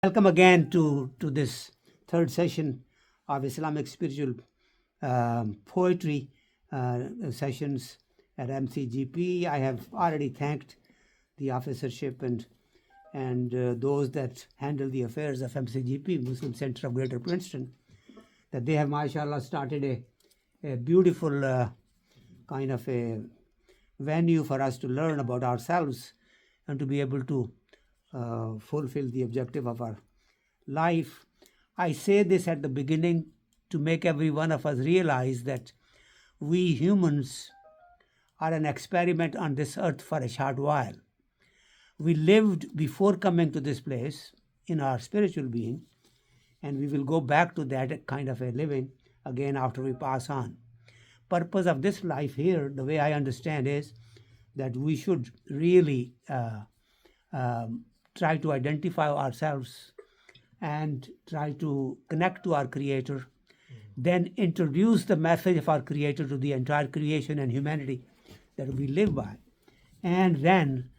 Welcome again to this third session of Islamic spiritual poetry sessions at MCGP. I have already thanked the officership and those that handle the affairs of MCGP, Muslim Center of Greater Princeton, that they have, mashallah, started a beautiful kind of a venue for us to learn about ourselves and to be able to fulfill the objective of our life. I say this at the beginning to make every one of us realize that we humans are an experiment on this earth for a short while. We lived before coming to this place in our spiritual being, and we will go back to that kind of a living again after we pass on. Purpose of this life here, the way I understand, is that we should really try to identify ourselves and try to connect to our Creator, then introduce the message of our Creator to the entire creation and humanity that we live by. And then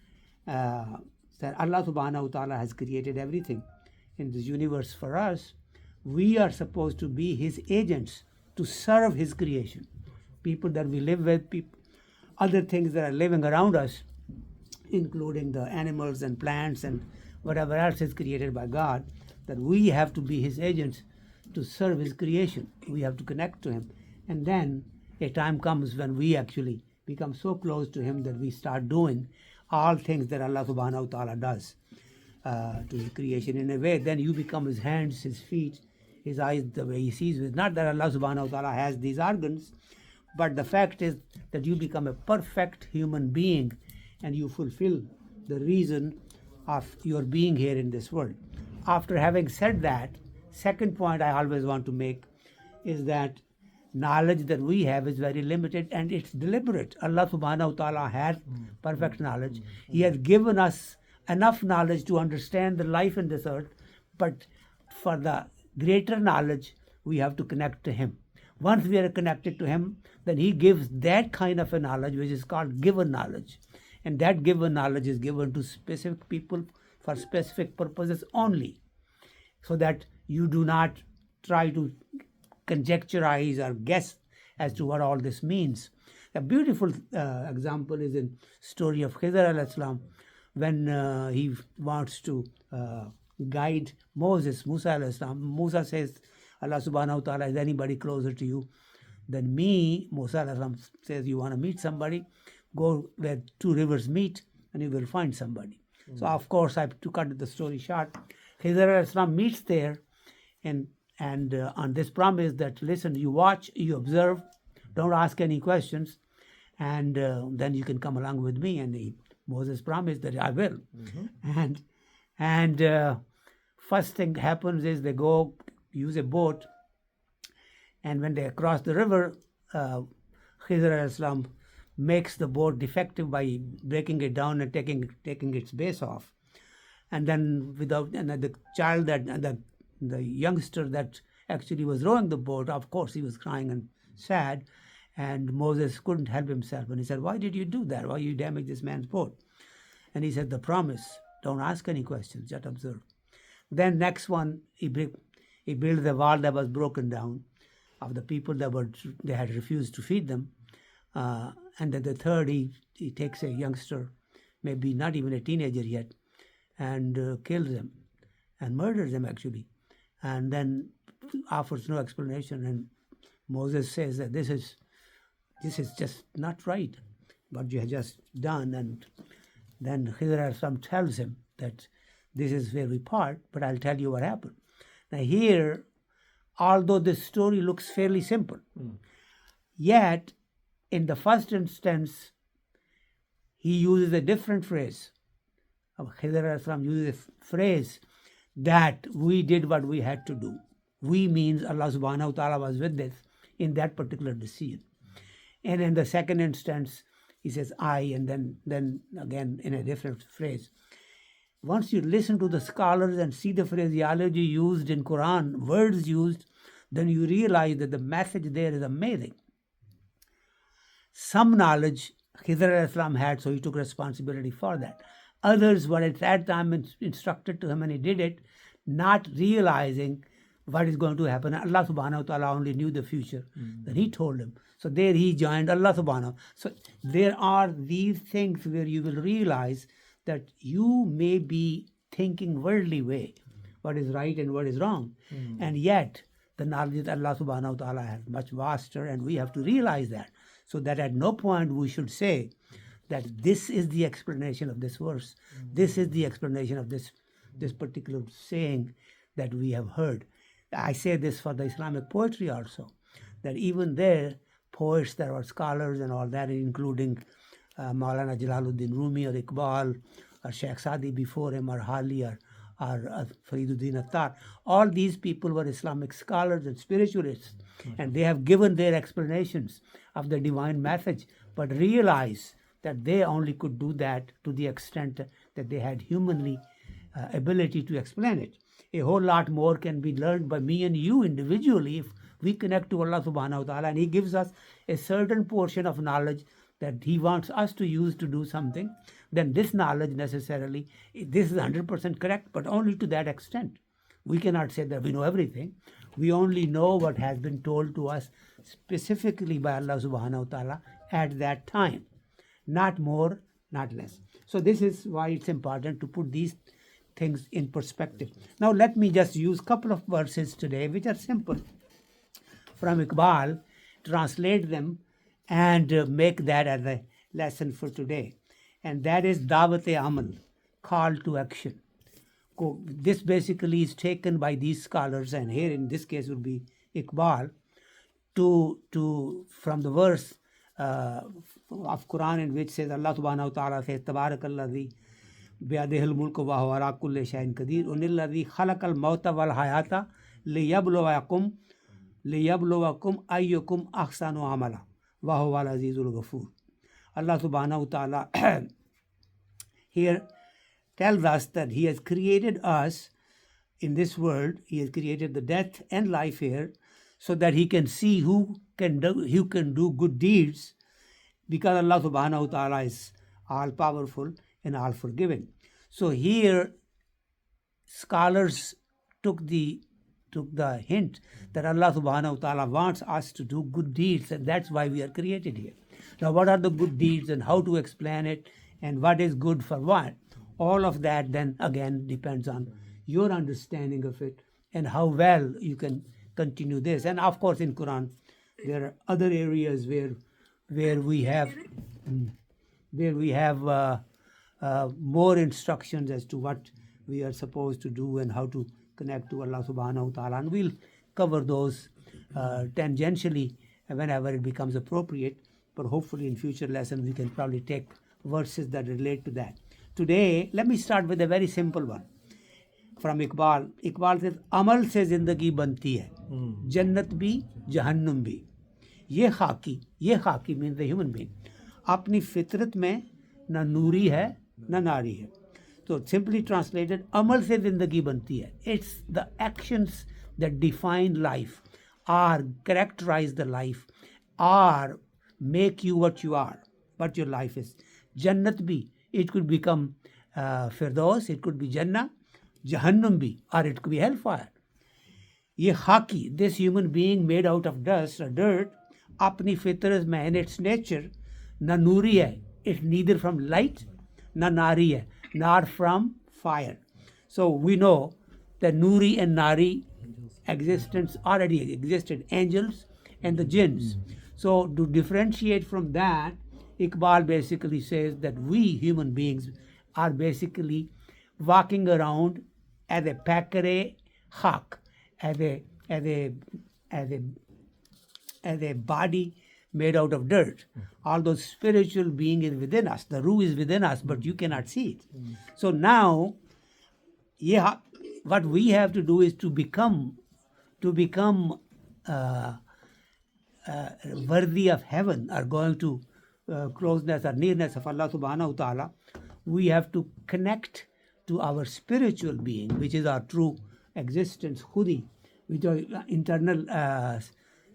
that Allah subhanahu wa ta'ala has created everything in this universe for us. We are supposed to be His agents to serve His creation. People that we live with, other things that are living around us, including the animals and plants and whatever else is created by God, that we have to be His agents to serve His creation. We have to connect to Him. And then a time comes when we actually become so close to Him that we start doing all things that Allah subhanahu wa ta'ala does to His creation. In a way, then you become His hands, His feet, His eyes, the way He sees with. Not that Allah subhanahu wa ta'ala has these organs, but the fact is that you become a perfect human being and you fulfill the reason of your being here in this world. After having said that, second point I always want to make is that knowledge that we have is very limited and it's deliberate. Allah subhanahu wa ta'ala has perfect knowledge. He has given us enough knowledge to understand the life in this earth, but for the greater knowledge, we have to connect to Him. Once we are connected to Him, then He gives that kind of a knowledge which is called given knowledge. And that given knowledge is given to specific people for specific purposes only, so that you do not try to conjecturize or guess as to what all this means. A beautiful example is in story of Khidr alayhi salam, when he wants to guide Musa alayhi salam. Musa says, Allah subhanahu wa ta'ala, is anybody closer to you than me? Musa alayhi salam says, you want to meet somebody? Go where two rivers meet and you will find somebody. So of course, I have to cut the story short. Khidr alayhi salam meets there and on this promise that, listen, you watch, you observe, don't ask any questions, and then you can come along with me. And Moses promised that I will. And first thing happens is they go use a boat, and when they cross the river, Khidr alayhi salam makes the boat defective by breaking it down and taking its base off. And then the child the youngster that actually was rowing the boat, of course he was crying and sad, and Moses couldn't help himself, and he said, why did you do that? Why you damage this man's boat? And he said, the promise, don't ask any questions, just observe. Then next one, he built the wall that was broken down of the people they had refused to feed them. And then the third, he takes a youngster, maybe not even a teenager yet, and kills him and murders him actually, and then offers no explanation. And Moses says that this is just not right, what you have just done. And then Khidr alayhi salam tells him that this is where we part, but I'll tell you what happened. Now here, although this story looks fairly simple, yet in the first instance, he uses a different phrase. Khidr alayhi salam uses a phrase that we did what we had to do. We means Allah subhanahu wa ta'ala was with us in that particular decision. And in the second instance, he says I, and then again in a different phrase. Once you listen to the scholars and see the phraseology used in Quran, words used, then you realize that the message there is amazing. Some knowledge Khidr alayhi salam had, so he took responsibility for that. Others were at that time instructed to him and he did it. not realizing what is going to happen. Allah subhanahu wa ta'ala only knew the future. Then he told him. So there he joined Allah subhanahu. So there are these things where you will realize that you may be thinking worldly way, what is right and what is wrong. And yet the knowledge that Allah subhanahu wa ta'ala has much vaster, and we have to realize that. So that at no point we should say that this is the explanation of this verse. This is the explanation of this particular saying that we have heard. I say this for the Islamic poetry also, that even there, poets, there were scholars and all that, including Maulana Jalaluddin Rumi or Iqbal or Sheikh Sadi before him, or Hali or Fariduddin Attar. All these people were Islamic scholars and spiritualists, and they have given their explanations of the divine message, but realize that they only could do that to the extent that they had humanly ability to explain it. A whole lot more can be learned by me and you individually if we connect to Allah subhanahu wa ta'ala, and He gives us a certain portion of knowledge that He wants us to use to do something. Then this knowledge necessarily, this is 100% correct, but only to that extent. We cannot say that we know everything. We only know what has been told to us specifically by Allah subhanahu wa ta'ala at that time. Not more, not less. So this is why it's important to put these things in perspective. Now let me just use a couple of verses today which are simple from Iqbal, translate them and make that as a lesson for today. And that is Dawat-e-Amal, call to action. This basically is taken by these scholars, and here in this case would be Iqbal, from the verse of Quran in which says Allah subhanahu wa ta'ala says Tabarakalladhi biyadihil mulku wa huwa ala kulli shay'in qadir unilladhi khalaqal mauta wal hayata liyabluwakum ayyukum ahsanu amala wa huwa al azizul ghafur. Allah subhanahu wa ta'ala here tells us that He has created us in this world. He has created the death and life here so that He can see who can do good deeds, because Allah subhanahu wa ta'ala is all powerful and all forgiving. So here scholars took the hint that Allah subhanahu wa ta'ala wants us to do good deeds, and that's why we are created here. Now what are the good deeds and how to explain it and what is good for what? All of that then again depends on your understanding of it and how well you can continue this. And of course in Quran there are other areas where we have more instructions as to what we are supposed to do and how to connect to Allah subhanahu wa ta'ala, and we'll cover those tangentially whenever it becomes appropriate, but hopefully in future lessons we can probably take verses that relate to that. Today let me start with a very simple one from Iqbal. Iqbal says amal se zindagi banti hai, jannat bhi jahannam bhi. ये खाकी means the human being, अपनी फितरत में ना नूरी है ना नारी है. So simply translated, अमल से जिंदगी बनती है. It's the actions that define life, or characterize the life, or make you what you are, what your life is. Jannat bhi, it could become Firdaus, it could be Jannah, Jahannam bhi, or it could be hellfire. ये खाकी, this human being made out of dust or dirt, अपनी फितरत में, in its nature, ना नूरी है, it's neither from light, ना नारी है, not from fire. So we know that Nuri and Nari existence already existed, angels and the jinns. So to differentiate from that, Iqbal basically says that we human beings are basically walking around as a pakare haq, as a body made out of dirt. All those spiritual being is within us. The ruh is within us, but you cannot see it. So now, what we have to do is to become worthy of heaven, or going to closeness or nearness of Allah subhanahu wa ta'ala. We have to connect to our spiritual being, which is our true existence, khudi, which is internal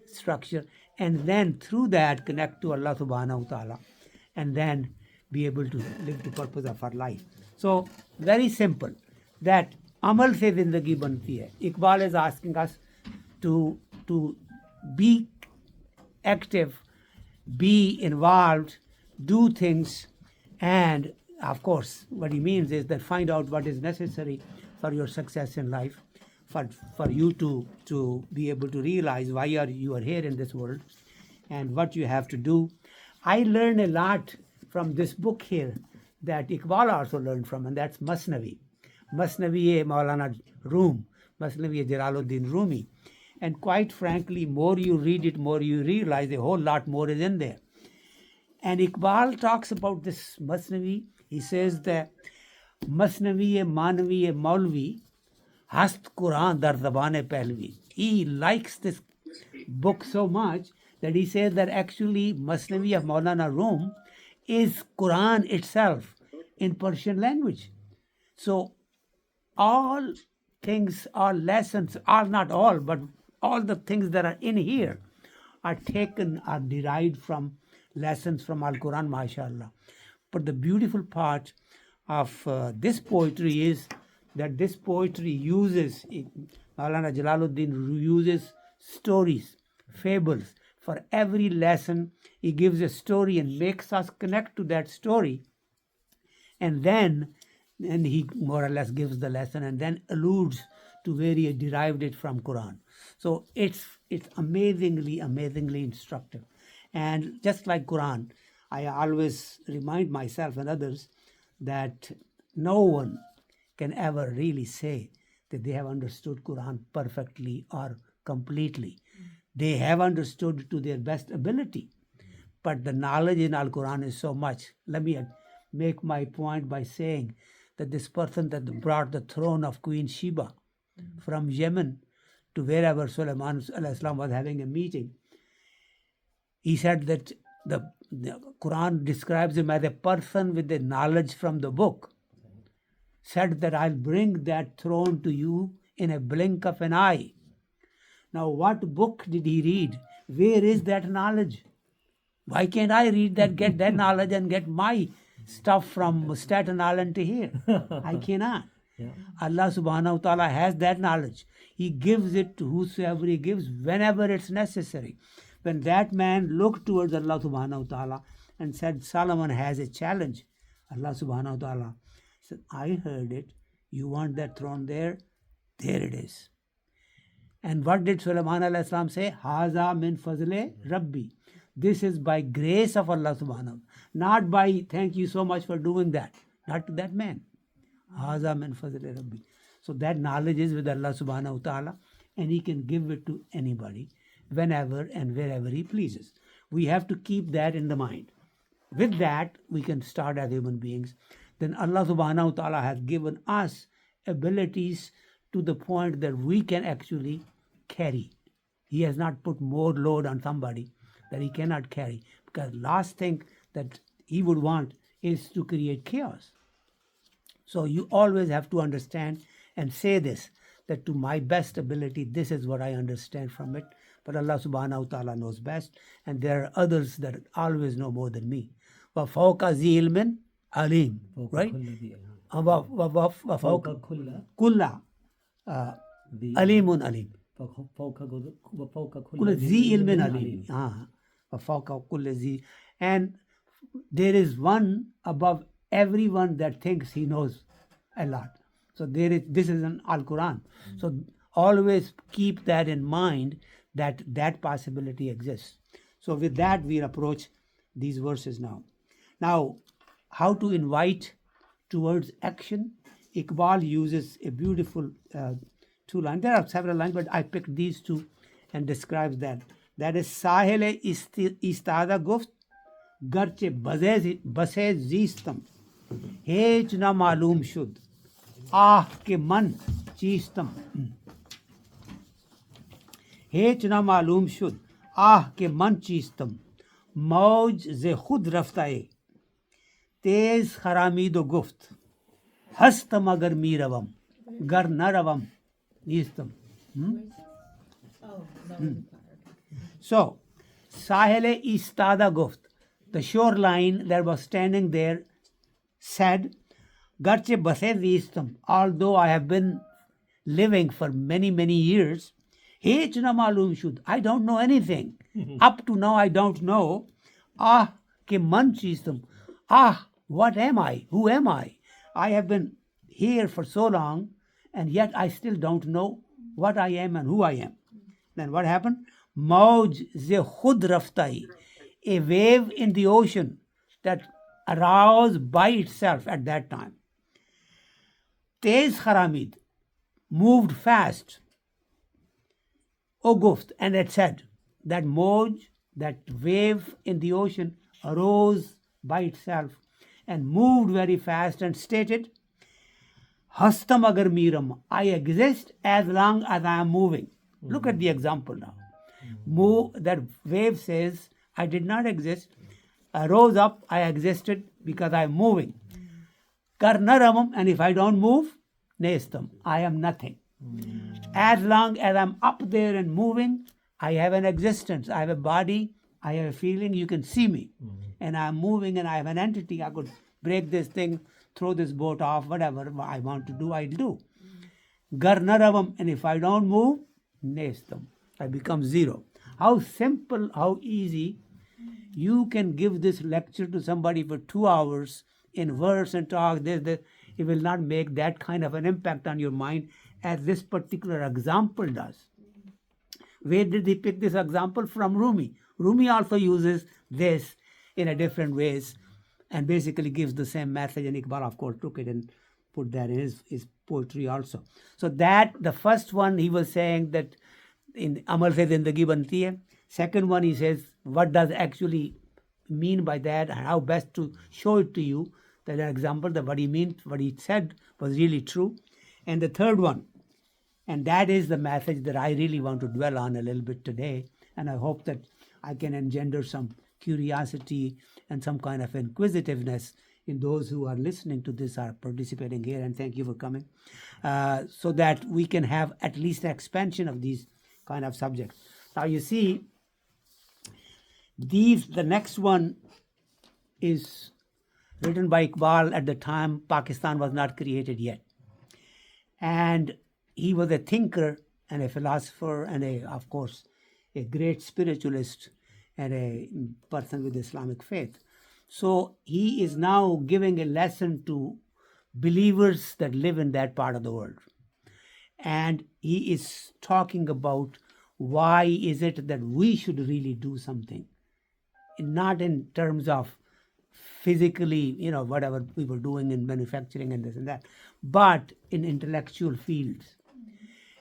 structure, and then through that connect to Allah subhanahu wa ta'ala, and then be able to live the purpose of our life. So very simple, that अमल से ज़िंदगी बनती है. Iqbal is asking us to be active, be involved, do things, and of course what he means is that find out what is necessary for your success in life, for you to be able to realize why you are here in this world and what you have to do. I learned a lot from this book here that Iqbal also learned from, and that's Masnavi. Masnavi Maulana Rum, Masnavi Jalaluddin Rumi. And quite frankly, more you read it, more you realize a whole lot more is in there. And Iqbal talks about this Masnavi. He says that Masnavi Manvi Maulvi Hast Quran Dar Zabane Pehlvi. He likes this book so much that he says that actually Masnavi of Maulana Rum is Quran itself in Persian language. So all things, all lessons, not all, but all the things that are in here are derived from lessons from Al-Quran, mashallah. But the beautiful part of this poetry is that this poetry uses, Maulana Jalaluddin uses stories, fables. For every lesson, he gives a story and makes us connect to that story. And then he more or less gives the lesson and then alludes to where he derived it from Quran. So it's amazingly instructive. And just like Quran, I always remind myself and others that no one can ever really say that they have understood Quran perfectly or completely. They have understood to their best ability. But the knowledge in Al-Quran is so much. Let me make my point by saying that this person that brought the throne of Queen Sheba from Yemen to wherever Sulaiman al-Islam was having a meeting, he said that the Quran describes him as a person with the knowledge from the book, said that I'll bring that throne to you in a blink of an eye. Now, what book did he read? Where is that knowledge? Why can't I read that, get that knowledge and get my stuff from Staten Island to here? I cannot. Yeah. Allah subhanahu wa ta'ala has that knowledge. He gives it to whosoever he gives whenever it's necessary. When that man looked towards Allah subhanahu wa ta'ala and said, Solomon has a challenge, Allah subhanahu wa ta'ala said, I heard it. You want that throne there? There it is. And what did Sulaiman alayhi salam say? Haza min fazle Rabbi. This is by grace of Allah subhanahu wa ta'ala. Not by thank you so much for doing that. Not to that man. Haza min fazle Rabbi. So that knowledge is with Allah subhanahu wa ta'ala, and he can give it to anybody whenever and wherever he pleases. We have to keep that in the mind. With that, we can start as human beings. Then Allah subhanahu wa ta'ala has given us abilities to the point that we can actually carry. He has not put more load on somebody that he cannot carry. Because last thing that he would want is to create chaos. So you always have to understand and say this, that to my best ability, this is what I understand from it. But Allah subhanahu wa ta'ala knows best. And there are others that always know more than me. وَفَوْقَ ذِي عِلْمٍ عَلِيمٍ. Right? وَفَوْقَ كُلَّ عَلِيمٌ عَلِيمٌ. كُلَّ ذِي عِلْمٍ عَلِيمٍ. And there is one above everyone that thinks he knows a lot. So this is an Al-Quran. So always keep that in mind, that possibility exists. So with that, we approach these verses now. Now, how to invite towards action? Iqbal uses a beautiful two lines. There are several lines, but I picked these two and describes that. That is Sahil istada guft garche base zistam hej na malum shud ah ke man cheestam hej na malum shud ah ke man cheestam mauj ze khud raftaye तेज खरामी दो गुफ्त हस्तम अगर मी रवम गर न रवम नीस्तम. So Sahele istada guft, the shoreline that was standing there, said, Garche base vistam, although I have been living for many, many years. Hech na malum shud. I don't know anything. Up to now, I don't know. Ah, ke man cheestum. Ah, what am I? Who am I? I have been here for so long, and yet I still don't know what I am and who I am. Then what happened? Mauj ze khud raftai, a wave in the ocean that arose by itself at that time. Tez Kharamid moved fast. O Guft, and it said that Moj, that wave in the ocean, arose by itself and moved very fast and stated, Hastam agar miram, I exist as long as I am moving. Look at the example now. That wave says, I did not exist. I rose up, I existed because I am moving. Karnaramam, and if I don't move, nestam, I am nothing. As long as I'm up there and moving, I have an existence. I have a body, I have a feeling, you can see me. And I'm moving and I have an entity. I could break this thing, throw this boat off, whatever I want to do, I'll do. Garnaravam, and if I don't move, nestam, I become zero. How simple, how easy. You can give this lecture to somebody for 2 hours in verse and talk this. It will not make that kind of an impact on your mind as this particular example does. Where did he pick this example? From Rumi. Rumi also uses this in a different ways and basically gives the same message, and Iqbal of course took it and put that in his poetry also. So that, the first one he was saying that in Amal se Zindagi Banti hai. Second one he says what does actually mean by that and how best to show it to you. That example, that what he meant, what he said was really true. And the third one, and that is the message that I really want to dwell on a little bit today, and I hope that I can engender some curiosity and some kind of inquisitiveness in those who are listening to this, are participating here, and thank you for coming, so that we can have at least an expansion of these kind of subjects. Now you see, the next one is written by Iqbal at the time Pakistan was not created yet. And he was a thinker and a philosopher and of course, a great spiritualist and a person with Islamic faith. So he is now giving a lesson to believers that live in that part of the world. And he is talking about why is it that we should really do something, not in terms of physically, whatever we were doing in manufacturing and this and that, but in intellectual fields.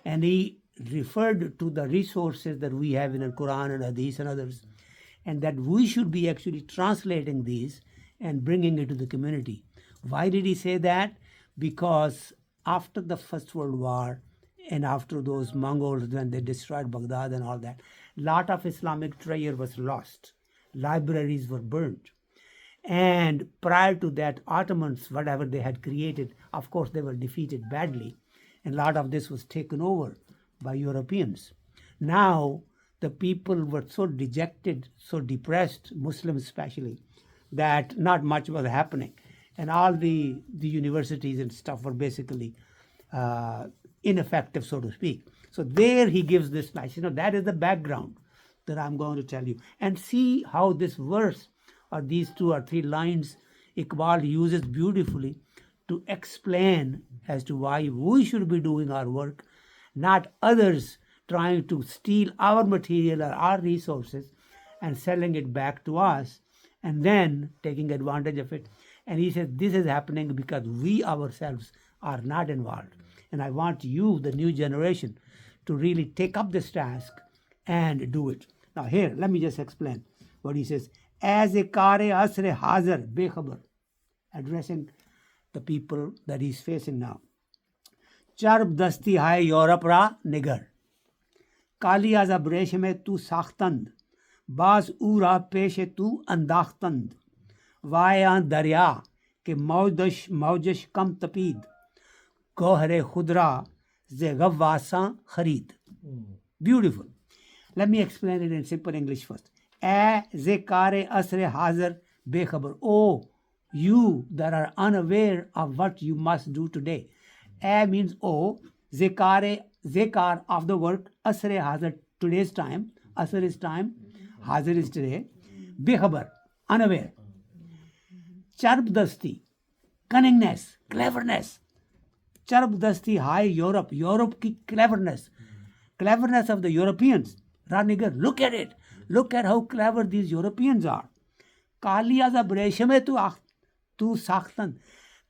And he referred to the resources that we have in the Quran and Hadith and others, and that we should be actually translating these and bringing it to the community. Why did he say that? Because after the First World War and after those Mongols, when they destroyed Baghdad and all that, a lot of Islamic treasure was lost. Libraries were burnt. And prior to that, Ottomans, whatever they had created, of course, they were defeated badly. And a lot of this was taken over by Europeans. Now, the people were so dejected, so depressed, Muslims especially, that not much was happening. And all the universities and stuff were basically ineffective, so to speak. So there he gives this message. That is the background that I'm going to tell you. And see how this verse, or these 2 or 3 lines, Iqbal uses beautifully to explain as to why we should be doing our work, not others trying to steal our material or our resources and selling it back to us and then taking advantage of it. And he says this is happening because we ourselves are not involved. And I want you, the new generation, to really take up this task and do it. Now here, let me just explain what he says. As a kare asre hazar bekhabar, addressing the people that he's facing now. Charb dasti hai Europe ra nigar. Kali az abresh mein tu sakhtand. Baz ura peshe tu andachtand. Vayan darya ke maujish kam tapid. Gohre khudra ze gavwasan kharid. Beautiful. Let me explain it in simple English first. Zekare asre hazar bekhabar. Oh, you that are unaware of what you must do today. A means oh, Zekar of the work, Asr Hazar, today's time, Asr is time, Hazar is today, Bikhabar, unaware. Charbdasti, cunningness, cleverness. Charbdasti, high Europe, Europe ki cleverness of the Europeans. Ranigar, look at it. Look at how clever these Europeans are. Kaliyaza breshame tu sakhtan.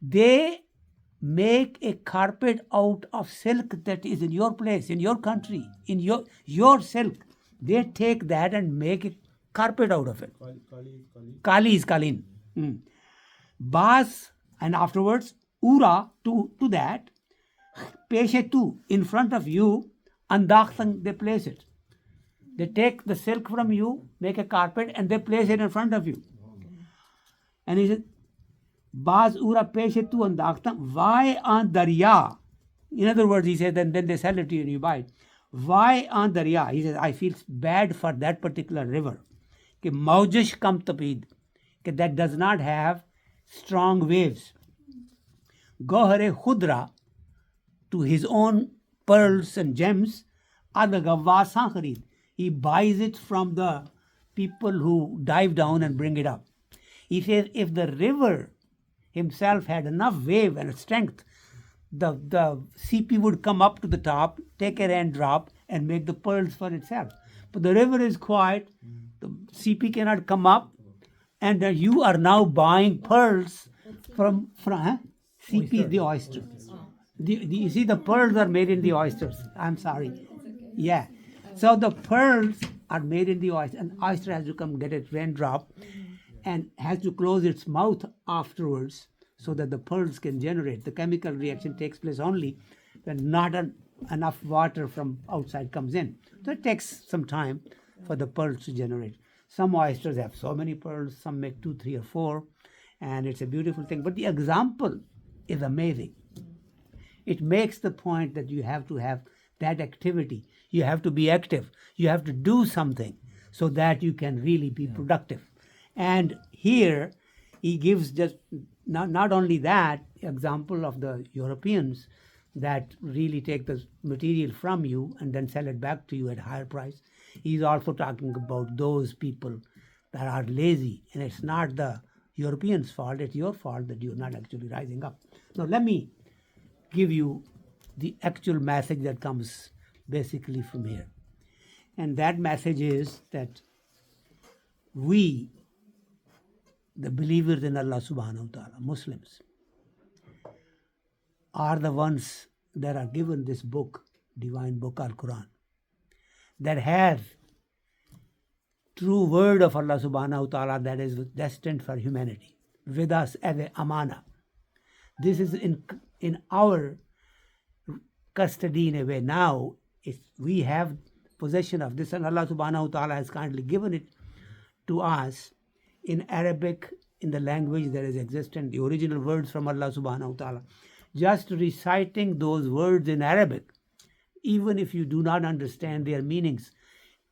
They make a carpet out of silk that is in your place, in your country, in your silk. They take that and make a carpet out of it. Kali is Kalin. Bas, and afterwards, Ura, to that, Peshe tu, in front of you, Andakhtan, they place it. They take the silk from you, make a carpet, and they place it in front of you. And he said, Baz ura peshe tu andakhtan, why on darya? In other words, he said, then they sell it to you and you buy it. Why on darya? He says, I feel bad for that particular river. Ke maujish kam tapid, that does not have strong waves. Gohare khudra, to his own pearls and gems, adagavasan kharid. He buys it from the people who dive down and bring it up. He says, if the river himself had enough wave and strength, the CP would come up to the top, take a raindrop, and make the pearls for itself. But the river is quiet, the CP cannot come up, and you are now buying pearls from CP is the oyster. You see, the pearls are made in the oysters. I'm sorry. Yeah. So the pearls are made in the oyster, and oyster has to come get a raindrop and has to close its mouth afterwards so that the pearls can generate. The chemical reaction takes place only when not enough water from outside comes in. So it takes some time for the pearls to generate. Some oysters have so many pearls, some make 2, 3, or 4, and it's a beautiful thing. But the example is amazing. It makes the point that you have to have that activity. You have to be active. You have to do something so that you can really be productive. And here he gives just not only that example of the Europeans that really take the material from you and then sell it back to you at a higher price. He's also talking about those people that are lazy, and it's not the Europeans' fault, it's your fault that you're not actually rising up. Now let me give you the actual message that comes basically from here. And that message is that we, the believers in Allah subhanahu wa ta'ala, Muslims, are the ones that are given this book, divine book, Al-Quran, that has true word of Allah subhanahu wa ta'ala that is destined for humanity, with us as a amana. This is in our custody in a way. Now we have possession of this, and Allah subhanahu wa ta'ala has kindly given it to us in Arabic, in the language that is existent, the original words from Allah subhanahu wa ta'ala. Just reciting those words in Arabic, even if you do not understand their meanings,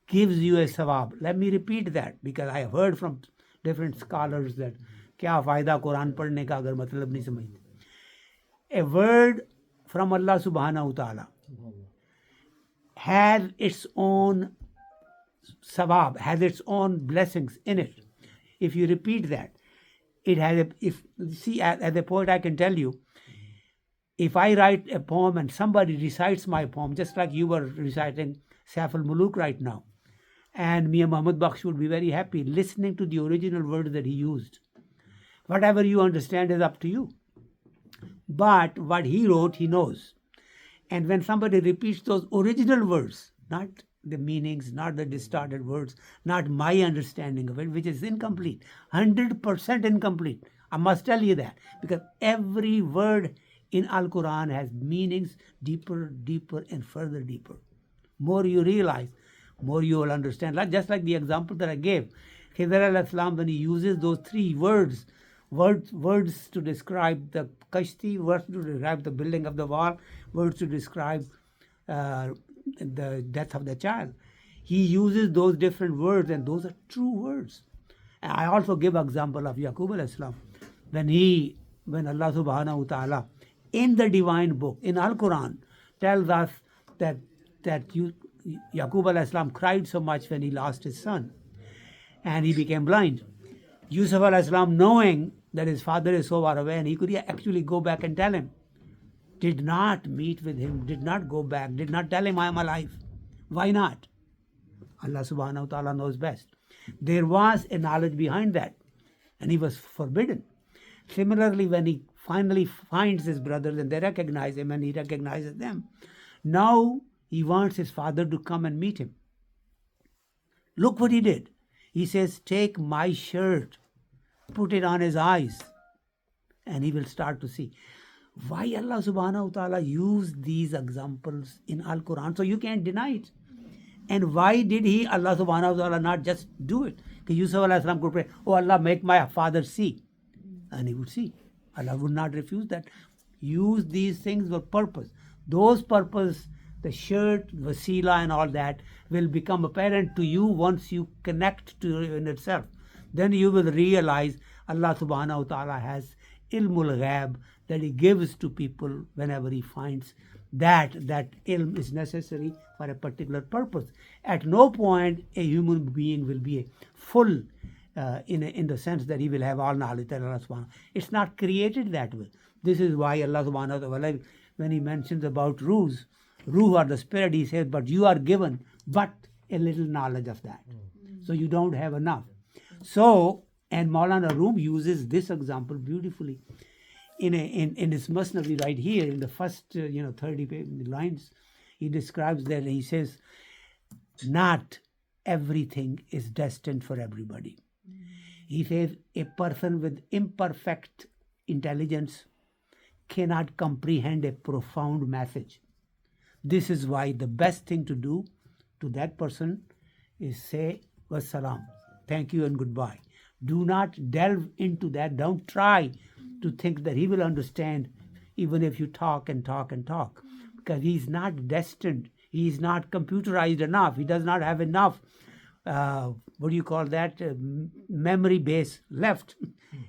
gives you a sawab. Let me repeat that, because I have heard from different scholars that kya fayda Quran padhne ka agar matlab nahi samajhte. A word from Allah subhanahu wa ta'ala has its own sawab, has its own blessings in it. If you repeat that, it has as a poet I can tell you, if I write a poem and somebody recites my poem, just like you were reciting Saif al-Muluk right now, and Mian Muhammad Bakhsh would be very happy listening to the original words that he used. Whatever you understand is up to you. But what he wrote, he knows. And when somebody repeats those original words, not the meanings, not the distorted words, not my understanding of it, which is incomplete, 100% incomplete. I must tell you that, because every word in Al-Quran has meanings deeper, and further deeper. More you realize, more you will understand. Just like the example that I gave, Khidr al-Islam, when he uses those 3 words to describe the kashti, words to describe the building of the wall, words to describe the death of the child. He uses those different words, and those are true words. And I also give example of Yaqub al-Islam, when Allah subhanahu wa ta'ala in the divine book, in Al-Quran, tells us that Yaqub alayhi salam cried so much when he lost his son and he became blind. Yusuf alayhi salam, knowing that his father is so far away and he could actually go back and tell him, did not meet with him, did not go back, did not tell him I am alive. Why not? Allah subhanahu wa ta'ala knows best. There was a knowledge behind that and he was forbidden. Similarly, when he finally finds his brothers and they recognize him and he recognizes them, now he wants his father to come and meet him. Look what he did. He says, take my shirt, put it on his eyes, and he will start to see. Why Allah subhanahu wa ta'ala used these examples in Al-Quran? So you can't deny it. And why did Allah subhanahu wa ta'ala not just do it? Because Yusuf alayhi salam could pray, oh Allah, make my father see. And he would see. Allah would not refuse that. Use these things for purpose. Those purpose, the shirt, wasila and all that will become apparent to you once you connect to it in itself. Then you will realize Allah subhanahu wa ta'ala has ilmul ghaib that he gives to people whenever he finds that ilm is necessary for a particular purpose. At no point a human being will be full in the sense that he will have all knowledge that Allah subhanahu wa ta'ala. It's not created that way. This is why Allah subhanahu wa ta'ala, when he mentions about ruh or the spirit, he says, but you are given but a little knowledge of that. So you don't have enough. So, and Maulana Rum uses this example beautifully. In his Masnavi right here, in the first 30 lines, he describes that, he says, not everything is destined for everybody. He says a person with imperfect intelligence cannot comprehend a profound message. This is why the best thing to do to that person is say, wassalam, thank you and goodbye. Do not delve into that. Don't try to think that he will understand even if you talk and talk and talk. Because he's not destined. He's not computerized enough. He does not have enough, memory base left.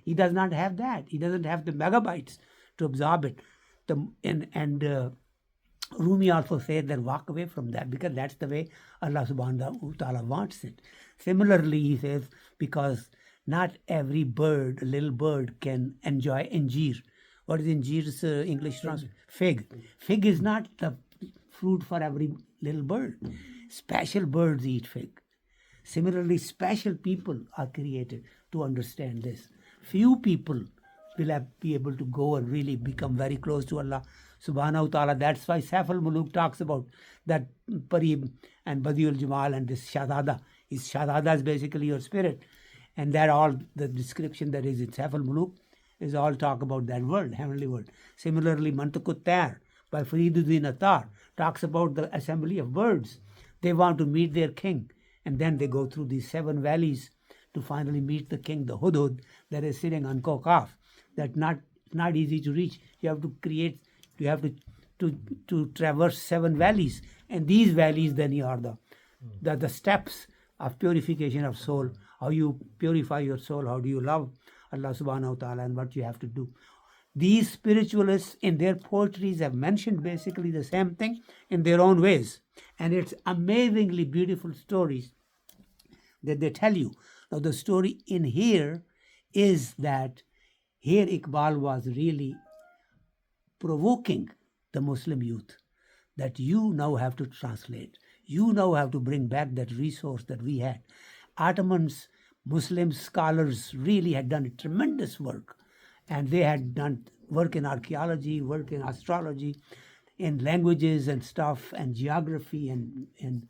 He does not have that. He doesn't have the megabytes to absorb it. Rumi also says that walk away from that because that's the way Allah subhanahu wa ta'ala wants it. Similarly, he says, because not every bird, little bird, can enjoy injir. What is injir's English translation? Fig. Fig is not the fruit for every little bird. Special birds eat fig. Similarly, special people are created to understand this. Few people will be able to go and really become very close to Allah subhanahu wa ta'ala. That's why Saif al-Muluk talks about that Parib and Badiul Jamal and this Shahzada. Shahzada is basically your spirit. And that all the description that is in Saif al-Muluk is all talk about that world, heavenly world. Similarly, Mantakut Tair by Fariduddin Attar talks about the assembly of birds. They want to meet their king. And then they go through these 7 valleys to finally meet the king, the Hudhud, that is sitting on Kokaf. That's not easy to reach. You have to traverse 7 valleys. And these valleys then are the steps of purification of soul. How you purify your soul, how do you love Allah subhanahu wa ta'ala, and what you have to do. These spiritualists in their poetries have mentioned basically the same thing in their own ways. And it's amazingly beautiful stories that they tell you. Now the story in here is that here Iqbal was really provoking the Muslim youth that you now have to translate. You now have to bring back that resource that we had. Ottomans, Muslim scholars really had done tremendous work. And they had done work in archaeology, work in astrology, in languages and stuff, and geography and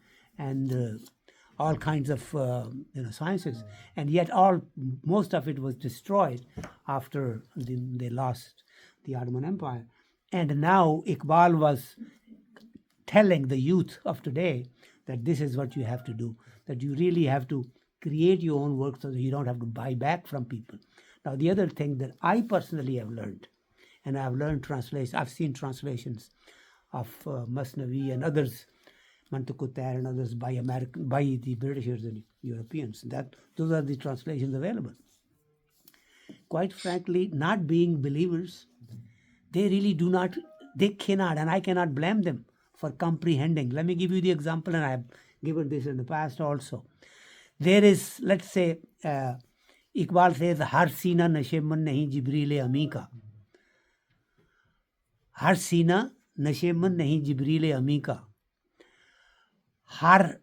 all kinds of sciences. And yet most of it was destroyed after they lost the Ottoman Empire. And now Iqbal was telling the youth of today that this is what you have to do, that you really have to create your own work so that you don't have to buy back from people. Now, the other thing that I personally have learned, and I've learned translations, I've seen translations of Masnavi and others, Mantukutar and others by the Britishers and Europeans. Those are the translations available. Quite frankly, not being believers, they really do not They cannot, and I cannot blame them for comprehending. Let me give you the example, and I have given this in the past also. There is, let's say, Iqbal says, har sina nasheman nahi Jibreel Ami ka. Har sina nasheman nahi Jibreel Ami ka. Har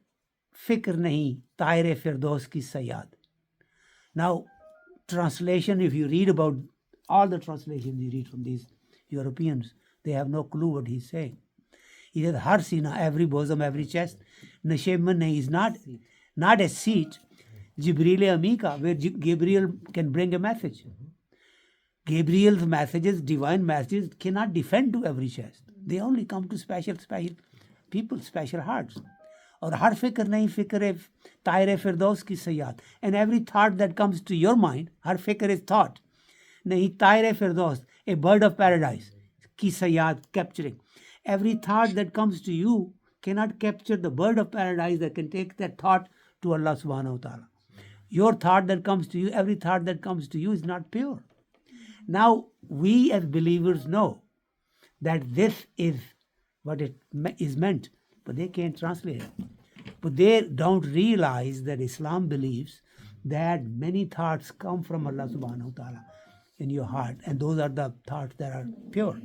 fikr nahi Taire Firdaus ki Sayyad. Now, translation, if you read about all the translations you read from these Europeans, they have no clue what he's saying. He says, har sina, every bosom, every chest. Nasheman nahi is not a seat. Jibreel Ami ka, where Gabriel can bring a message. Gabriel's messages, divine messages, cannot defend to every chest. They only come to special people, special hearts. Or har fikr nahi fikr Taire Firdaus ki Sayyad. And every thought that comes to your mind, har fikr is thought. Nahi Taire Firdaus, a bird of paradise, ki Sayyad, capturing. Every thought that comes to you cannot capture the bird of paradise that can take that thought to Allah subhanahu wa ta'ala. Your thought that comes to you, every thought that comes to you is not pure. Now, we as believers know that this is what it is meant, but they can't translate it. But they don't realize that Islam believes that many thoughts come from Allah subhanahu wa ta'ala in your heart, and those are the thoughts that are pure.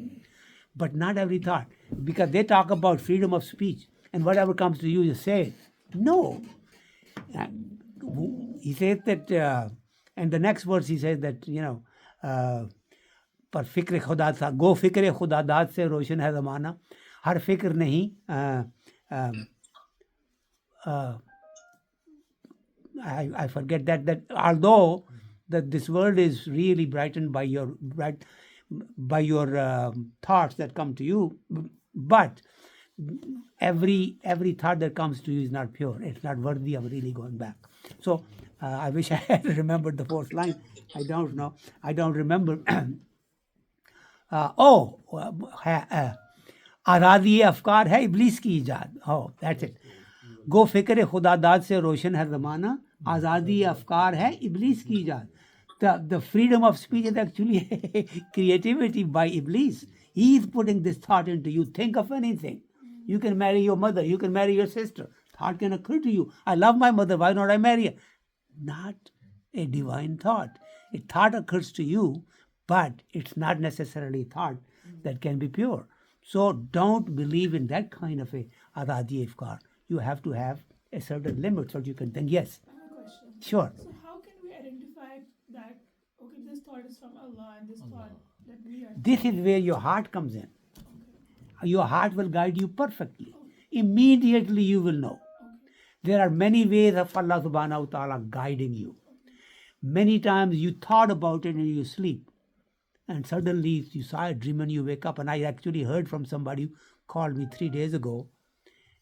But not every thought, because they talk about freedom of speech, and whatever comes to you, you say it. No. He says that, and the next verse he says that, पर फिक्र खुदा था गो फिक्र खुदा दाद से रोशन है ज़माना हर फिक्र नहीं I forget that although that this world is really brightened by your thoughts that come to you, but every thought that comes to you is not pure. It's not worthy of really going back. So I wish I had remembered the fourth line. I don't know. I don't remember. आज़ादी अफ़कार है इब्लीस की ईजाद. Oh, that's it. गो फिक्र खुदा दाद से रोशन है ज़माना आज़ादी अफ़कार है इब्लीस की ईजाद. The freedom of speech is actually creativity by Iblis. He is putting this thought into you. Think of anything. You can marry your mother. You can marry your sister. Thought can occur to you. I love my mother. Why not I marry her? Not a divine thought. A thought occurs to you, but it's not necessarily thought that can be pure. So don't believe in that kind of a adadi ifkar. You have to have a certain limit so you can think. Yes. I have a question. Sure. So how can we identify that, okay, this thought is from Allah and this thought that we are... This is where your heart comes in. Your heart will guide you perfectly. Immediately you will know. There are many ways of Allah subhanahu wa ta'ala guiding you. Many times you thought about it in your sleep, and suddenly you saw a dream and you wake up. And I actually heard from somebody who called me 3 days ago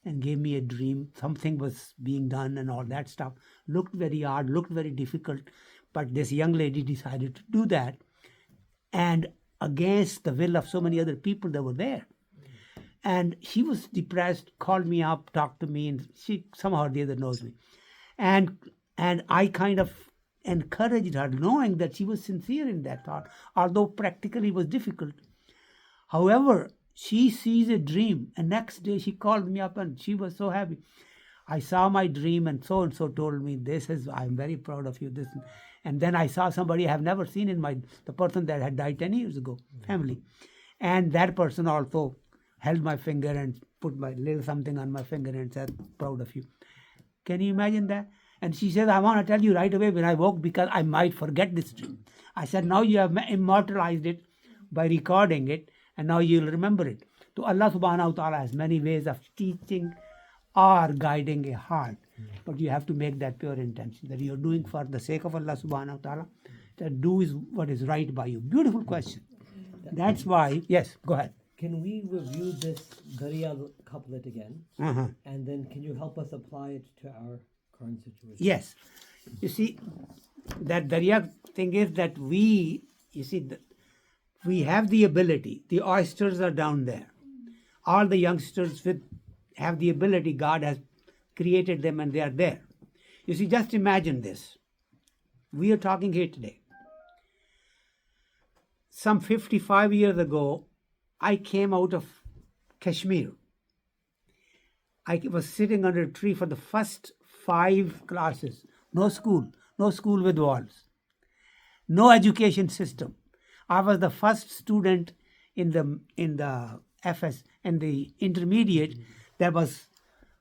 and gave me a dream. Something was being done and all that stuff. Looked very hard, looked very difficult. But this young lady decided to do that. And against the will of so many other people that were there. And she was depressed, called me up, talked to me, and she somehow or the other knows me. And I kind of encouraged her, knowing that she was sincere in that thought, although practically it was difficult. However, she sees a dream, and next day she called me up and she was so happy. I saw my dream and so told me, I'm very proud of you. This, and then I saw somebody I have never seen in the person that had died 10 years ago, family. And that person also held my finger and put my little something on my finger and said, proud of you. Can you imagine that? And she said, I want to tell you right away when I woke because I might forget this dream. I said, now you have immortalized it by recording it and now you'll remember it. So Allah subhanahu wa ta'ala has many ways of teaching or guiding a heart. But you have to make that pure intention that you're doing for the sake of Allah subhanahu wa ta'ala. That do is what is right by you. Beautiful question. That's why, yes, go ahead. Can we review this Darya couplet again? And then can you help us apply it to our current situation? Yes. You see, that Darya thing is that we have the ability. The oysters are down there. All the youngsters have the ability. God has created them and they are there. You see, just imagine this. We are talking here today. Some 55 years ago, I came out of Kashmir. I was sitting under a tree for the first 5 classes. No school with walls. No education system. I was the first student in the FS and the intermediate that was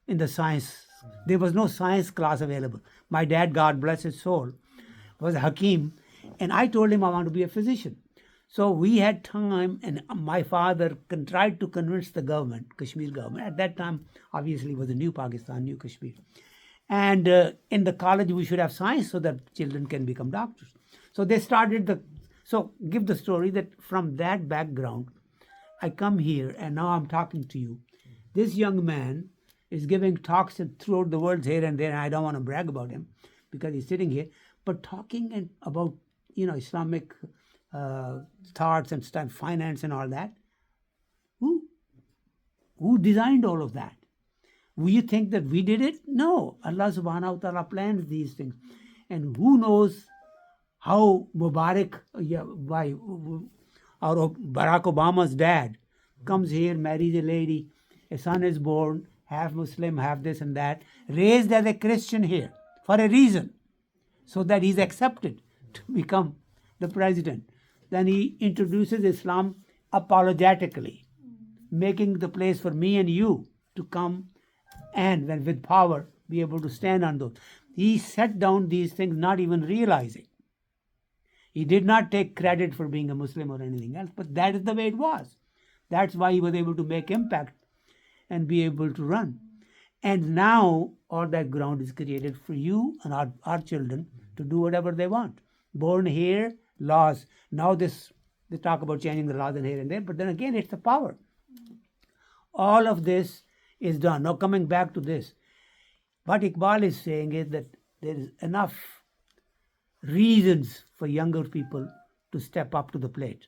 in the science. There was no science class available. My dad, God bless his soul, was a Hakim, and I told him I want to be a physician. So we had time, and my father tried to convince the government, Kashmir government. At that time, obviously, it was a new Pakistan, new Kashmir. And in the college, we should have science so that children can become doctors. So they started give the story that from that background, I come here, and now I'm talking to you. This young man is giving talks throughout the world here and there, and I don't want to brag about him because he's sitting here, but talking about, Islamic thoughts and stuff, finance and all that. Who designed all of that? Will you think that we did it? No. Allah subhanahu wa ta'ala plans these things. And who knows how Barack Obama's dad comes here, marries a lady, a son is born, half Muslim, half this and that, raised as a Christian here for a reason, so that he's accepted to become the president. Then he introduces Islam apologetically, making the place for me and you to come and then with power be able to stand on those. He set down these things not even realizing. He did not take credit for being a Muslim or anything else, but that is the way it was. That's why he was able to make impact and be able to run. And now all that ground is created for you and our children to do whatever they want. Born here, laws. Now they talk about changing the laws and here and there, but then again, it's the power. All of this is done. Now coming back to this, what Iqbal is saying is that there is enough reasons for younger people to step up to the plate.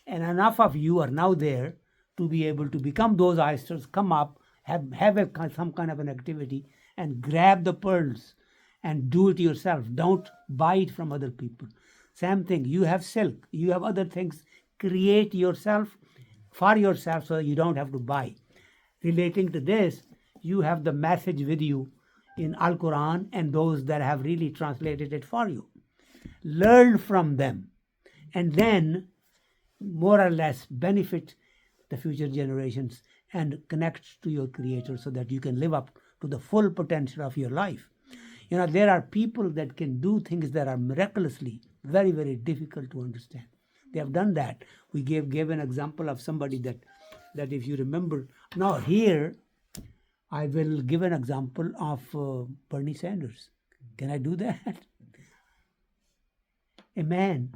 And enough of you are now there to be able to become those oysters, come up, have some kind of an activity and grab the pearls and do it yourself. Don't buy it from other people. Same thing, you have silk, you have other things. Create yourself for yourself so you don't have to buy. Relating to this, you have the message with you in Al-Quran and those that have really translated it for you. Learn from them and then more or less benefit the future generations and connect to your Creator so that you can live up to the full potential of your life. There are people that can do things that are miraculously very, very difficult to understand. They have done that. We gave an example of somebody that if you remember. Now here, I will give an example of Bernie Sanders. Can I do that? A man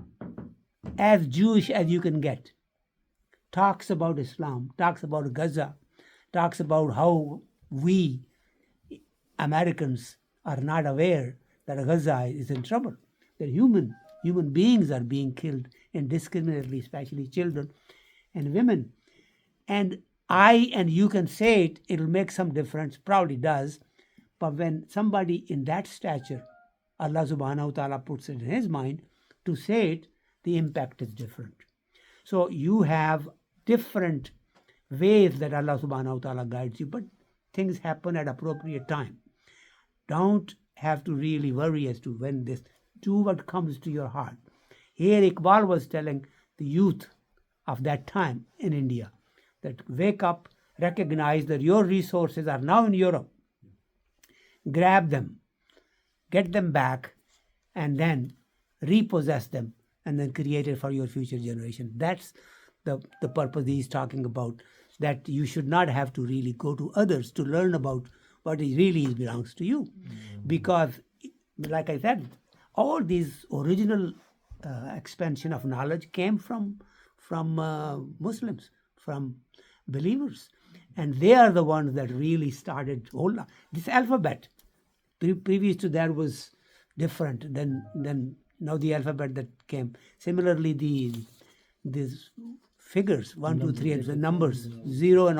as Jewish as you can get talks about Islam, talks about Gaza, talks about how we Americans are not aware that Gaza is in trouble, that human beings are being killed indiscriminately, especially children and women. And I and you can say it, it'll make some difference, probably does, but when somebody in that stature, Allah subhanahu wa ta'ala puts it in his mind to say it, the impact is different. So you have different ways that Allah subhanahu wa ta'ala guides you, but things happen at appropriate time. Don't have to really worry as to when this, do what comes to your heart. Here Iqbal was telling the youth of that time in India that wake up, recognize that your resources are now in Europe. Grab them, get them back, and then repossess them, and then create it for your future generation. That's the purpose he's talking about, that you should not have to really go to others to learn about what really belongs to you. Because, like I said, all these original expansion of knowledge came from Muslims, from believers. And they are the ones that really started this alphabet. Previous to that was different than now the alphabet that came. Similarly, these figures, 1, 2, 3, and the numbers, 0 and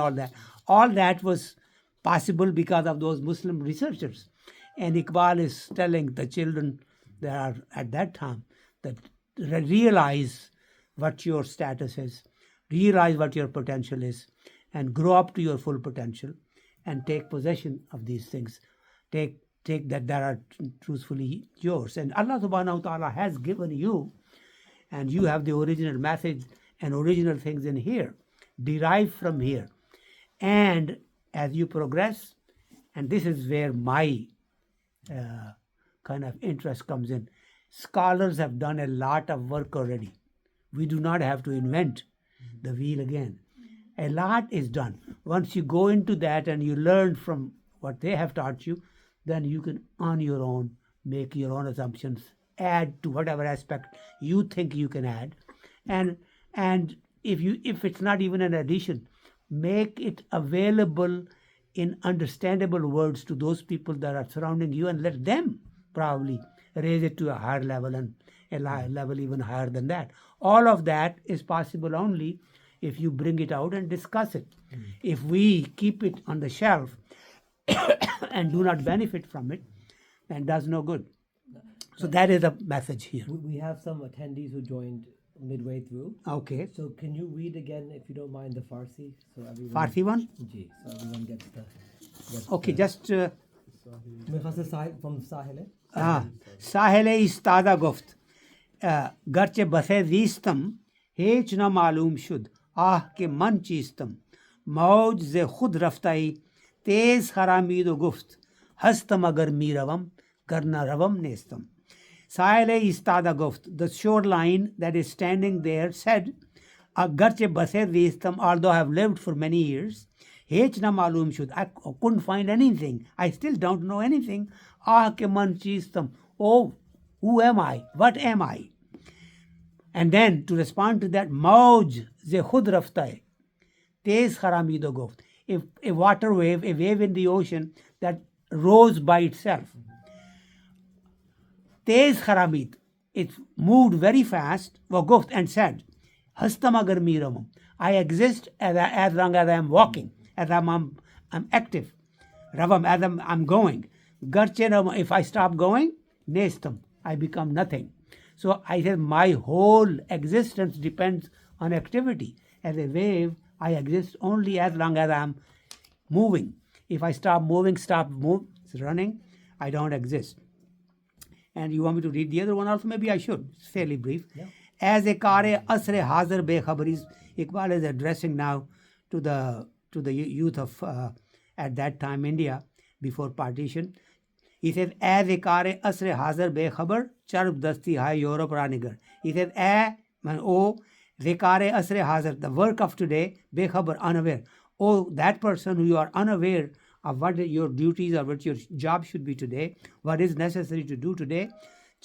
all that was possible because of those Muslim researchers. And Iqbal is telling the children that are at that time that realize what your status is. realize what your potential is, and grow up to your full potential, and take possession of these things. Take that are truthfully yours. And Allah subhanahu wa ta'ala has given you, and you have the original message and original things in here, derived from here. And as you progress, and this is where my kind of interest comes in, scholars have done a lot of work already. We do not have to invent the wheel again. A lot is done. Once you go into that and you learn from what they have taught you, then you can on your own make your own assumptions, add to whatever aspect you think you can add, and if it's not even an addition, make it available in understandable words to those people that are surrounding you, and let them probably raise it to a higher level, and a level even higher than that. All of that is possible only if you bring it out and discuss it. If we keep it on the shelf and do not benefit from it, then does no good. So that is the message here. We have some attendees who joined midway through. Okay. So can you read again, if you don't mind, the Farsi? So everyone, Farsi one? Ji, so everyone gets the... Okay, just... from Sahile. साहिल इस्तादा गुफ्त गरचे बसे जीस्तम हेच न मालूम शुद आह के मन चीस्तम मौज जे खुद रफ्ताई तेज खरामीद व गुफ्त हस्तम अगर मीरवम करना रवम नेस्तम. साहिल इस्तादा गुफ्त, the shoreline that is standing there, said, garche base जीस्तम, although I have lived for many years, H na malum shud, I couldn't find anything. I still don't know anything. Ah ke man cheestam. Oh, who am I? What am I? And then to respond to that, Mauj ze khud rafta hai. Tez kharamido goft. If a water wave, a wave in the ocean that rose by itself. Tez kharamid. It moved very fast. Goft and said, Hastam agar miramam. I exist as long as I am walking. As I'm active, Ravam, as I'm going. Garche, if I stop going, nestam, I become nothing. So I said my whole existence depends on activity. As a wave, I exist only as long as I'm moving. If I stop moving, running, I don't exist. And you want me to read the other one also? Maybe I should. It's fairly brief. Yeah. As a kare asre hazar be khabaris, Iqbal is addressing now to the youth of at that time India before partition. He said, as a kare asre hazar be khabar charb dasti hai Europe ranigar. He said, zekare asre hazar, the work of today, be khabar, unaware. Oh, that person who you are unaware of what your duties or what your job should be today, what is necessary to do today.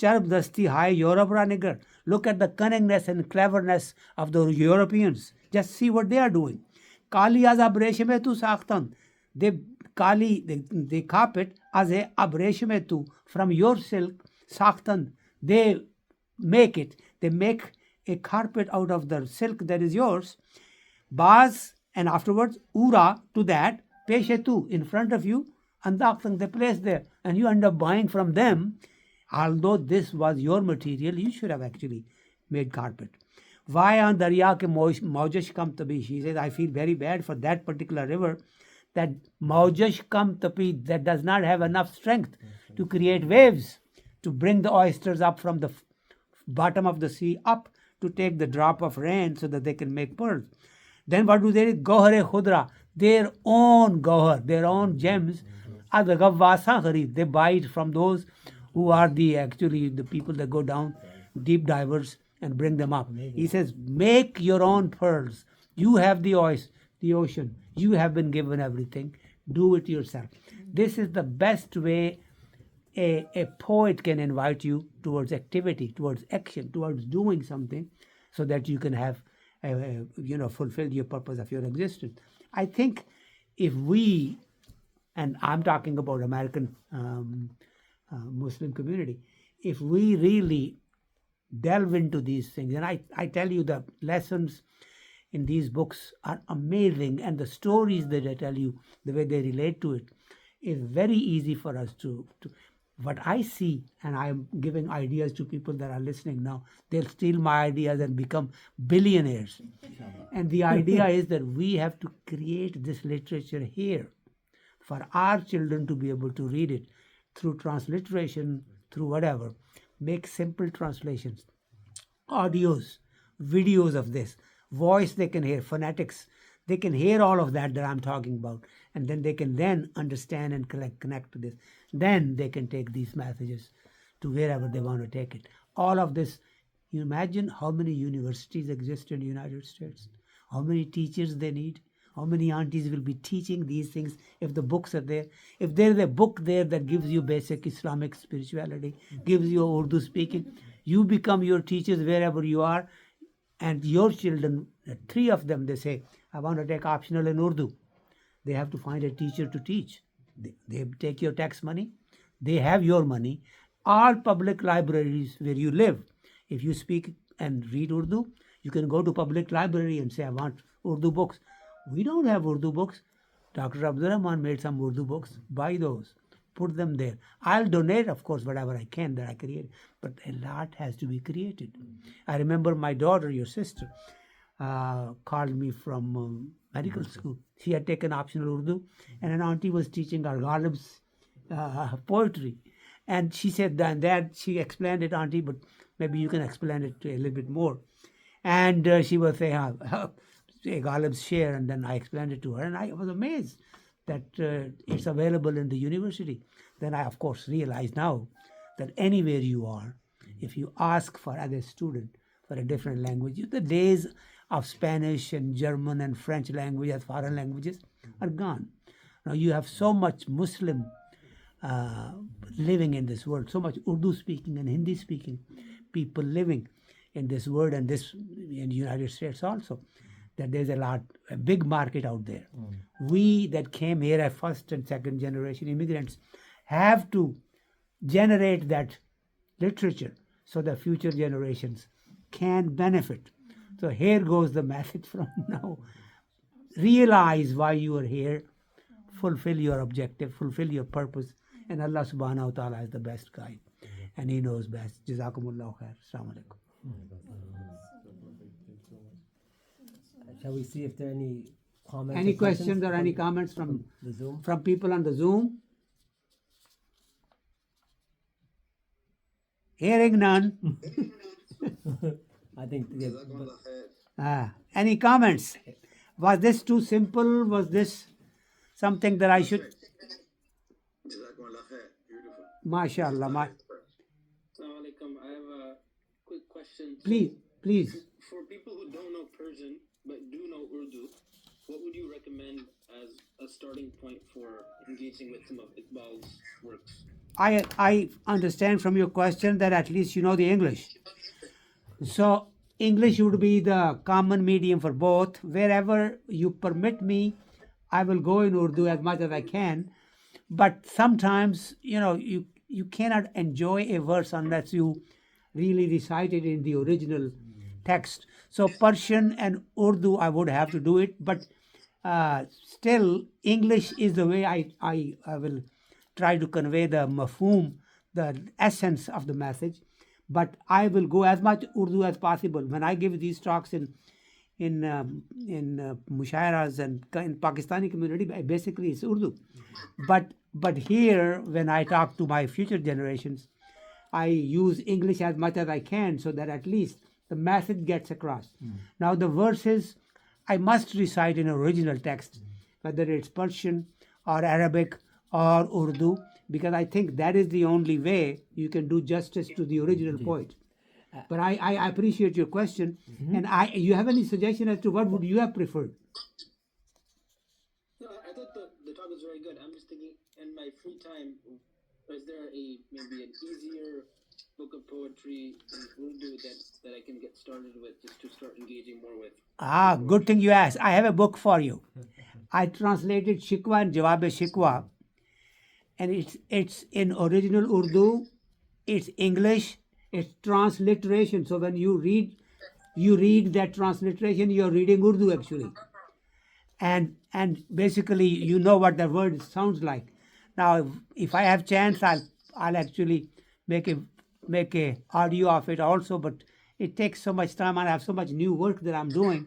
Charb dasti hai Europe ranigar. Look at the cunningness and cleverness of the Europeans. Just see what they are doing. Kali az abreshemetu sakhtan. They carpet as a abreshemetu from your silk sakhtan. They make a carpet out of the silk that is yours. Baz, and afterwards ura, to that peshetu, in front of you, andakhtan, they place there, and you end up buying from them. Although this was your material, you should have actually made carpet. Why on Darya ke Maujash kam tabi? She says, I feel very bad for that particular river, that Maujash kam tabi, that does not have enough strength to create waves, to bring the oysters up from the bottom of the sea up to take the drop of rain so that they can make pearls. Then what do they do? Gohare khudra, their own gohar, their own gems, they buy it from those who are actually the people that go down, deep divers, and bring them up. Amazing. He says, make your own pearls. You have the ocean. You have been given everything. Do it yourself. This is the best way a poet can invite you towards activity, towards action, towards doing something, so that you can have, fulfill your purpose of your existence. I think if we, and I'm talking about American Muslim community, if we really delve into these things, and I tell you, the lessons in these books are amazing, and the stories that I tell you, the way they relate to it, is very easy for us to what I see, and I'm giving ideas to people that are listening now, they'll steal my ideas and become billionaires. And the idea is that we have to create this literature here for our children to be able to read it through transliteration, through whatever. Make simple translations, audios, videos of this, voice they can hear, phonetics. They can hear all of that I'm talking about, and then they can then understand and connect to this. Then they can take these messages to wherever they want to take it. All of this, you imagine how many universities exist in the United States, how many teachers they need, how many aunties will be teaching these things if the books are there. If there's a book there that gives you basic Islamic spirituality, gives you Urdu speaking, you become your teachers wherever you are, and your children, 3 of them, they say, I want to take optional in Urdu. They have to find a teacher to teach. They take your tax money. They have your money. All public libraries where you live, if you speak and read Urdu, you can go to public library and say, I want Urdu books. We don't have Urdu books. Dr. Abdul Rahman made some Urdu books. Buy those. Put them there. I'll donate, of course, whatever I can that I create. But a lot has to be created. I remember my daughter, your sister, called me from medical school. She had taken optional Urdu, and an auntie was teaching our Ghalib's poetry. And she said that she explained it, auntie, but maybe you can explain it a little bit more. And she was saying, Ghalib's share, and then I explained it to her, and I was amazed that it's available in the university. Then I, of course, realize now that anywhere you are, if you ask for as a student for a different language, the days of Spanish and German and French language as foreign languages are gone. Now you have so much Muslim living in this world, so much Urdu speaking and Hindi speaking people living in this world, and this in the United States also, that there's a big market out there. We that came here as first and second generation immigrants have to generate that literature so that future generations can benefit. So here goes the message from now. Realize why you are here, fulfill your objective, fulfill your purpose, and Allah subhanahu wa ta'ala is the best guide, and He knows best. Jazakumullahu khair. Assalamu alaikum. Shall we see if there are any comments? Any questions or any comments from the Zoom? from people on the Zoom? Hearing none. I think Any comments? Was this too simple? Was this something that I should? MashaAllah. Assalamu alaikum. I have a quick question. Please. For people who don't know Persian but do know Urdu, what would you recommend as a starting point for engaging with some of Iqbal's works? I understand from your question that at least you know the English. So English would be the common medium for both. Wherever you permit me, I will go in Urdu as much as I can. But sometimes, you cannot enjoy a verse unless you really recite it in the original text. So Persian and Urdu, I would have to do it. But still, English is the way I will try to convey the mafhum, the essence of the message. But I will go as much Urdu as possible. When I give these talks in mushairas and in Pakistani community, basically it's Urdu. But here, when I talk to my future generations, I use English as much as I can so that at least the message gets across. Now the verses, I must recite in original text, whether it's Persian or Arabic or Urdu, because I think that is the only way you can do justice to the original poet. But I appreciate your question, and you have any suggestion as to what would you have preferred? No, I thought the talk was very good. I'm just thinking, in my free time, is there maybe an easier book of poetry in Urdu that I can get started with, just to start engaging more with? Good thing you asked. I have a book for you. I translated Shikwa and Jawab-e-Shikwa, and it's in original Urdu, it's English, it's transliteration. So when you read that transliteration, you're reading Urdu actually. And basically you know what the word sounds like. Now if I have chance, I'll actually make a audio of it also, but it takes so much time and I have so much new work that I'm doing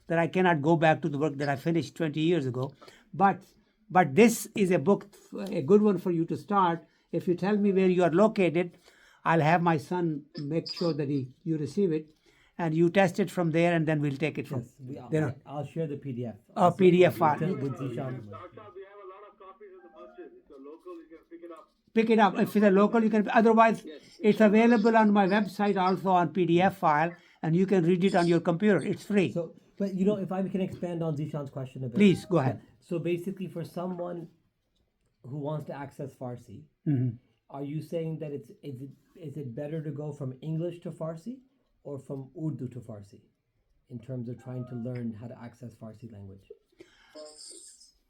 that I cannot go back to the work that I finished 20 years ago. But this is a book, a good one for you to start. If you tell me where you are located, I'll have my son make sure that you receive it, and you test it from there, and then we'll take it from there. I'll share the PDF. PDF file. With Zishan. We have a lot of copies of the masjid. It's a local, you can pick it up. Pick it up. If it's a local, you can. Otherwise, it's available on my website also on PDF file, and you can read it on your computer. It's free. So, but if I can expand on Zishan's question a bit. Please go ahead. So basically, for someone who wants to access Farsi, are you saying that is it better to go from English to Farsi or from Urdu to Farsi in terms of trying to learn how to access Farsi language?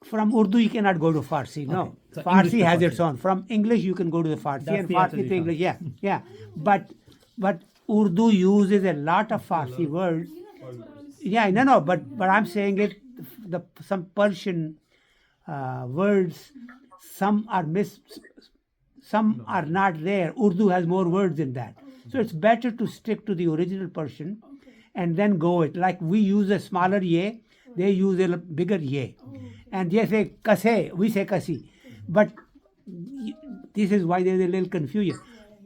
From Urdu, you cannot go to Farsi. No, Okay. So Farsi English to has Farsi. its own. From English, you can go to the Farsi, That's and the answer, Farsi to Zishan. English. Yeah. But Urdu uses a lot of Farsi words. Yeah, no. But I'm saying it. Some Persian words, some are some are not there. Urdu has more words in that, so it's better to stick to the original Persian, and then go it. Like we use a smaller ye, they use a bigger ye, and they say kase, we say kasi, but this is why there's a little confusion.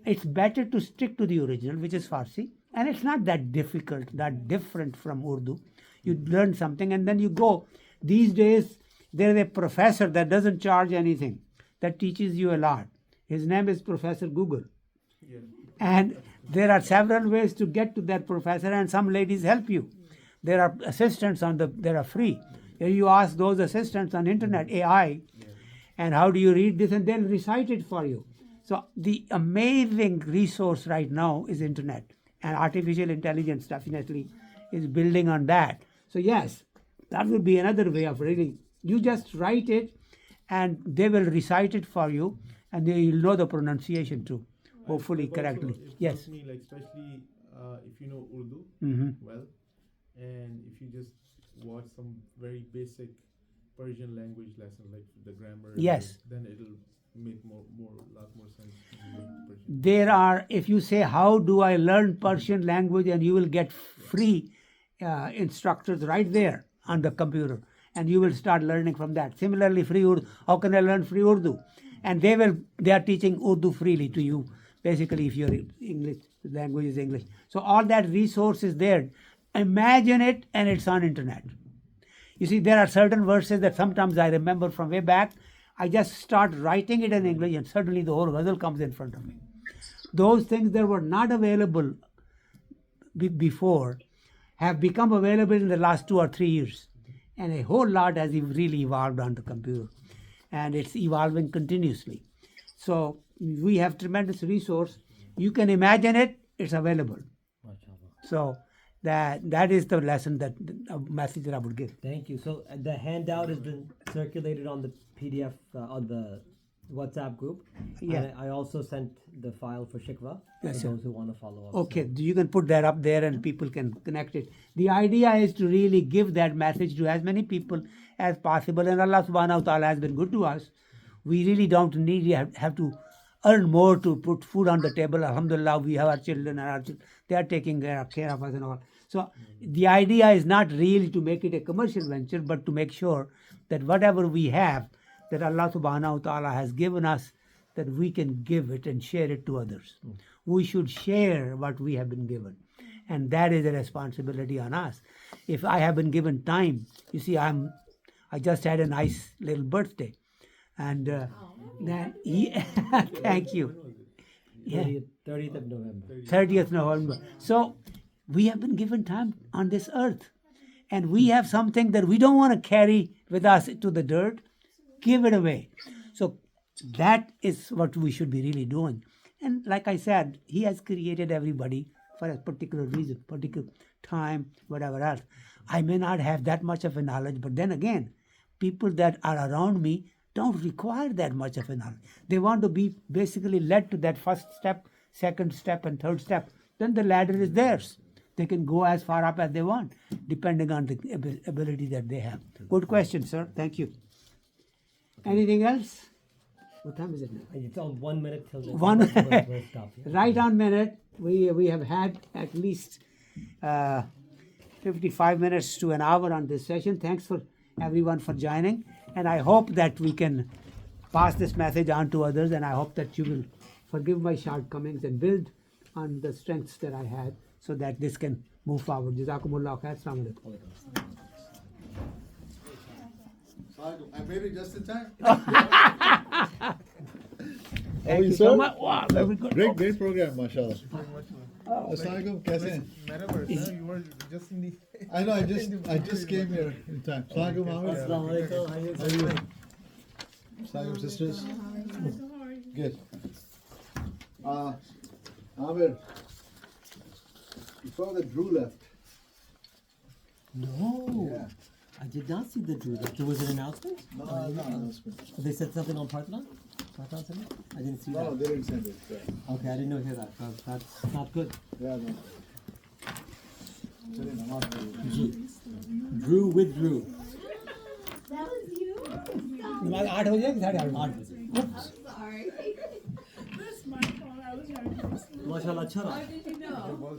It's better to stick to the original, which is Farsi, and it's not that difficult, that different from Urdu. You learn something and then you go. These days, there is a professor that doesn't charge anything, that teaches you a lot. His name is Professor Google. And there are several ways to get to that professor, and some ladies help you. There are assistants they are free. You ask those assistants on internet, AI, and how do you read this, and they'll recite it for you. So the amazing resource right now is internet, and artificial intelligence definitely is building on that. So yes, that would be another way of reading. You just write it, and they will recite it for you, and you'll know the pronunciation too, hopefully correctly. It Yes. helps me, like, especially if you know Urdu well, and if you just watch some very basic Persian language lesson, like the grammar. Yes. Then it'll make lot more sense to learn Persian. There are, if you say, how do I learn Persian language, and you will get free instructors right there on the computer, and you will start learning from that. Similarly, free Urdu, how can I learn free Urdu? And they are teaching Urdu freely to you, basically, if your English language is English. So all that resource is there. Imagine it, and it's on internet. You see, there are certain verses that sometimes I remember from way back. I just start writing it in English, and suddenly the whole ghazal comes in front of me. Those things that were not available before have become available in the last 2 or 3 years. And a whole lot has really evolved on the computer. And it's evolving continuously. So we have tremendous resource. You can imagine it, it's available. So that is the lesson, that message that I would give. Thank you. So the handout has been circulated on the PDF on the WhatsApp group. Yeah. And I also sent the file for Shikwa Yes, for sir. those who want to follow up. Okay, you can put that up there and people can connect it. The idea is to really give that message to as many people as possible, and Allah subhanahu wa ta'ala has been good to us. We really don't have to earn more to put food on the table. Alhamdulillah, we have our children, and our children, they are taking care of us and all. So the idea is not really to make it a commercial venture, but to make sure that whatever we have, that Allah subhanahu wa ta'ala has given us, that we can give it and share it to others. We should share what we have been given. And that is a responsibility on us. If I have been given time, you see, I just had a nice little birthday. And thank you. 30th of November. 30th November. So we have been given time on this earth. And we have something that we don't want to carry with us to the dirt. Give it away. So that is what we should be really doing. And like I said, He has created everybody for a particular reason, particular time, whatever else. I may not have that much of a knowledge, but then again, people that are around me don't require that much of a knowledge. They want to be basically led to that first step, second step, and third step. Then the ladder is theirs. They can go as far up as they want, depending on the ability that they have. Good question, sir. Thank you. Anything else? What time is it now? It's on 1 minute till the 1 we'll stop. Yeah. Right on minute. We have had at least 55 minutes to an hour on this session. Thanks for everyone for joining, and I hope that we can pass this message on to others, and I hope that you will forgive my shortcomings and build on the strengths that I had so that this can move forward. Jazakumullah khair. Assalamu alaikum. I made it just in time. Thank you so much. Wow, very good. Great program, mashallah. Assalamualaikum, kaise hain? Metaverse, you were just in the. I know, I just came here in time. Assalamualaikum, Mohammed. Assalamualaikum. How are you? Assalamualaikum, sisters. How are you? Good. Amir, you saw that Drew left. No. Yeah. I did not see the Drew. There was an announcement? No announcement. They said something on Parthenon? Parthenon something? I didn't see No, that. they didn't send it. Yeah, Okay, I didn't know hear that. That's not good. yeah no. Chale, namaz pढ़o. Drew withdrew. That was you? नमाज 8 बजे कि 8:30 Sorry. That's my fault. I was trying to. MashaAllah, अच्छा रहा. How did you know?